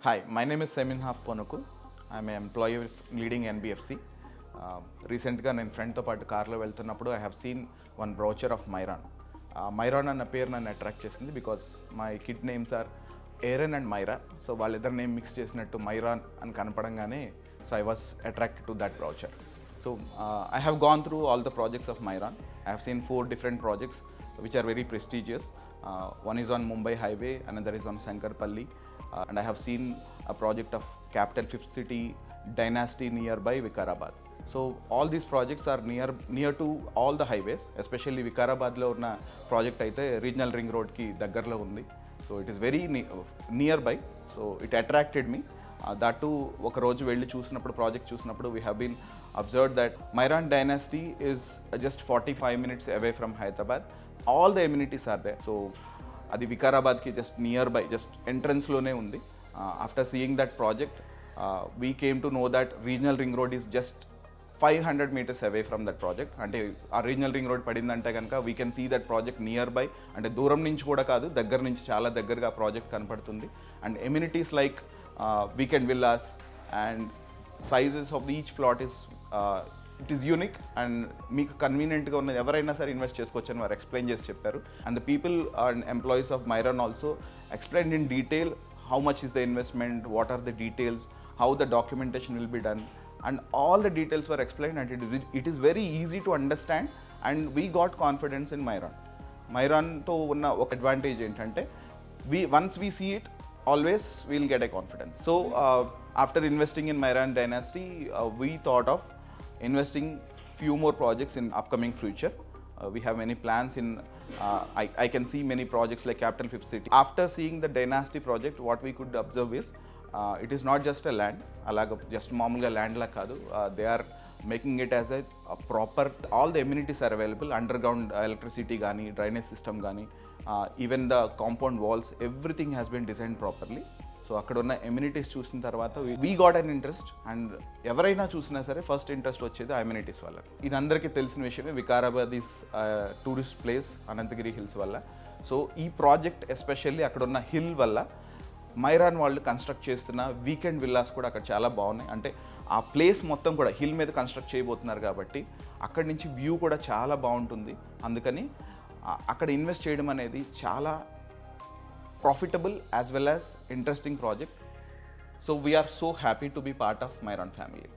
Hi, my name is Semin Haf Ponuku. I'm an employee with leading NBFC. Recently, in front of the car, I have seen one brochure of Myron. Myron and appear and attract because my kid names are Aaron and Myra. So, while other name mixed to Myron and Kanapadangane, so I was attracted to that brochure. So, I have gone through all the projects of Myron. I have seen 4 different projects which are very prestigious. One is on Mumbai Highway, another is on Sankarpalli, and I have seen a project of Capital Fifth City Dynasty nearby Vikarabad. So all these projects are near to all the highways, especially Vikarabad lo unna project aithe regional ring road ki daggarlo undi. So it is very nearby. So it attracted me. That too oka roju velli chusinapudu project chusinapudu we have been observed that Myron Dynasty is just 45 minutes away from Hyderabad. All the amenities are there. So adi Vikarabad ki just nearby, just entrance lone undi. After seeing that project, we came to know that regional ring road is just 500 meters away from that project. Ante aa regional ring road padindante ganaka we can see that project nearby. Ante dooram nunchi kuda kaadu, దగ్గర నుంచి చాలా దగ్గరగా project కనపడుతుంది. And amenities like weekend villas and sizes of each plot is it is unique and మీకు కన్వీనియంట్గా ఉన్న ఎవరైనా సరే ఇన్వెస్ట్ చేసుకోవచ్చు అని వారు ఎక్స్ప్లెయిన్ చేసి చెప్పారు. And the people and employees of Myron also explain in detail how much is the investment, what are the details, how the documentation will be done, and all the details were explained, and it is very easy to understand, and we got confidence in Myron. Myron to unna oka advantage entante once we see it always we will get a confidence. So after investing in Myron Dynasty, we thought of investing few more projects in upcoming future. We have many plans in I can see many projects like Capital Fifth City. After seeing the Dynasty project, what we could observe is it is not just a land, alaga just maamuluga land la kaadu. They are making it as a proper, all the amenities are available, underground electricity gaani, drainage system gaani, even the compound walls, everything has been designed properly. So అక్కడ ఉన్న amenities చూసిన తర్వాత we got an interest, and ఎవరైనా చూసినా సరే first interest వచ్చేది ఆ amenities వల్ల. ఇది అందరికీ తెలిసిన విషయమే, Vikarabad is tourist place Ananthagiri hills వల్ల. సో ఈ ప్రాజెక్ట్ ఎస్పెషల్లీ అక్కడ ఉన్న హిల్ వల్ల మైరాన్ వాళ్ళు కన్స్ట్రక్ట్ చేస్తున్న వీకెండ్ విల్లాస్ కూడా అక్కడ చాలా బాగున్నాయి. అంటే ఆ ప్లేస్ మొత్తం కూడా హిల్ మీద కన్స్ట్రక్ట్ చేయబోతున్నారు కాబట్టి అక్కడి నుంచి వ్యూ కూడా చాలా బాగుంటుంది. అందుకని అక్కడ ఇన్వెస్ట్ చేయడం అనేది చాలా profitable as well as interesting project. So we are so happy to be part of Myron family.